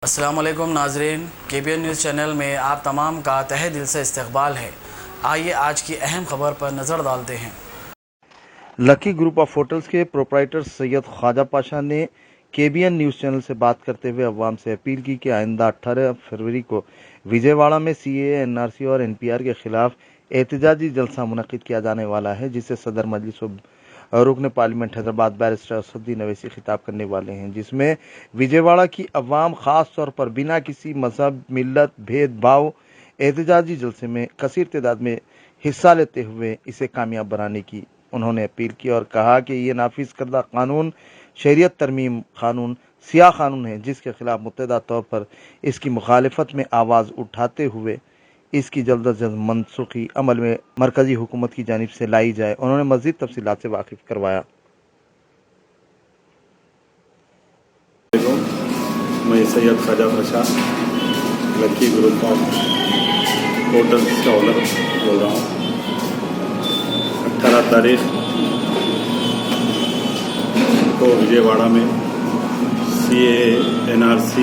अस्सलामुअलैकुम नाज़रीन, KBN news channel में आप तमाम का तहे दिल से इस्तकबाल है। आइए आज की अहम खबर पर नज़र डालते हैं। लकी ग्रुप ऑफ होटल्स के प्रोप्राइटर सैयद ख्वाजा पाशा ने KBN न्यूज़ चैनल से बात करते हुए अवाम से अपील की कि आइंदा 18 फरवरी को विजयवाड़ा में CAA, NRC और NPR के खिलाफ एहतजाजी जलसा मुनक़िद किया जाने वाला है, जिसे सदर मजलिस और रुकन पार्लियामेंट हैदराबाद बैरिस्टर असदुद्दीन अवैसी खिताब करने वाले हैं, जिसमें विजयवाड़ा की अवाम खास तौर पर बिना किसी मजहब, मिल्लत, भेदभाव एहतजाजी जलसे में कसीर तादाद में हिस्सा लेते हुए इसे कामयाब बनाने की उन्होंने अपील की और कहा कि ये नाफिज करदा कानून शरीयत तरमीम कानून सियाह कानून है, जिसके खिलाफ मुत्तदा तौर पर इसकी मुखालिफत में आवाज़ उठाते हुए इसकी जल्द अज जल्द मनसूखी अमल में मरकजी हुकूमत की जानिब से लाई जाए। उन्होंने मज़ीद तफसीलात से वाकिफ करवाया। मैं Syed Khwaja Pasha Lucky Group of Hotels का ओनर बोल रहा हूँ। 18 तारीख को विजयवाड़ा में CAA, NRC,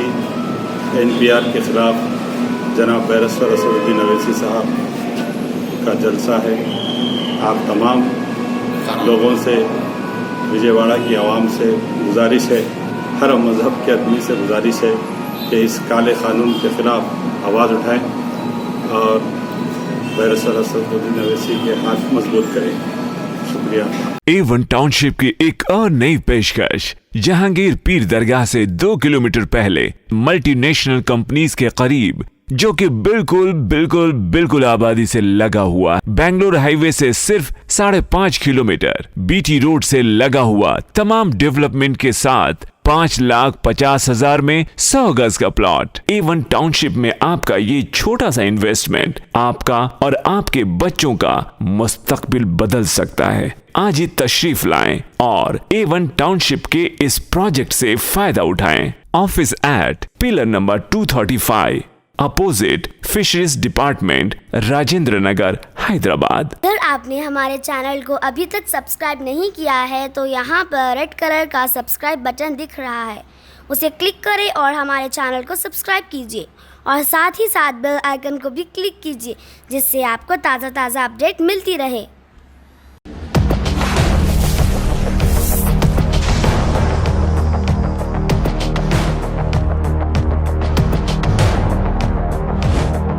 NPR के खिलाफ जनाब बैरिस्टर असदुद्दीन अवैसी साहब का जलसा है। आप तमाम लोगों से, विजयवाड़ा की आवाम से गुजारिश है, हर मज़हब के आदमी से गुजारिश है कि इस काले कानून के ख़िलाफ़ आवाज़ उठाएं और बैरिस्टर असदुद्दीन अवैसी के हाथ मजबूत करें। शुक्रिया। A1 टाउनशिप की एक और नई पेशकश जहांगीर पीर दरगाह से 2 किलोमीटर पहले मल्टीनेशनल कंपनीज के करीब, जो कि बिल्कुल आबादी से लगा हुआ, बेंगलोर हाईवे से सिर्फ 5.5 किलोमीटर, BT रोड से लगा हुआ, तमाम डेवलपमेंट के साथ 5,50,000 में 100 गज का प्लॉट। A1 टाउनशिप में आपका ये छोटा सा इन्वेस्टमेंट आपका और आपके बच्चों का मुस्तकबिल बदल सकता है। आज ही तशरीफ लाएं और A1 टाउनशिप के इस प्रोजेक्ट से फायदा उठाएं। Office at pillar number 235 opposite fisheries department, Rajendra Nagar, Hyderabad. अगर आपने हमारे चैनल को अभी तक सब्सक्राइब नहीं किया है तो यहाँ पर रेड कलर का सब्सक्राइब बटन दिख रहा है, उसे क्लिक करें और हमारे चैनल को सब्सक्राइब कीजिए और साथ ही साथ बेल आइकन को भी क्लिक कीजिए, जिससे आपको ताज़ा अपडेट मिलती रहे।